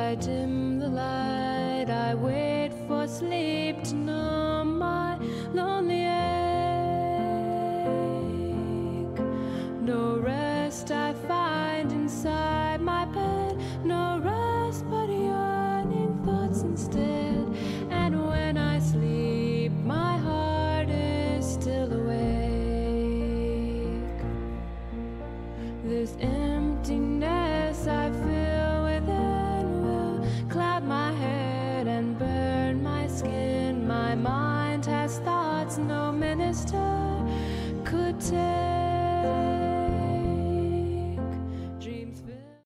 I dim the light, I wait for sleep to numb my lonely ache. No rest I find inside my bed, no rest but yearning thoughts instead. And when I sleep, my heart is still awake. This emptiness I feel within will cloud my head and burn my skin. My mind has thoughts no minister could tell.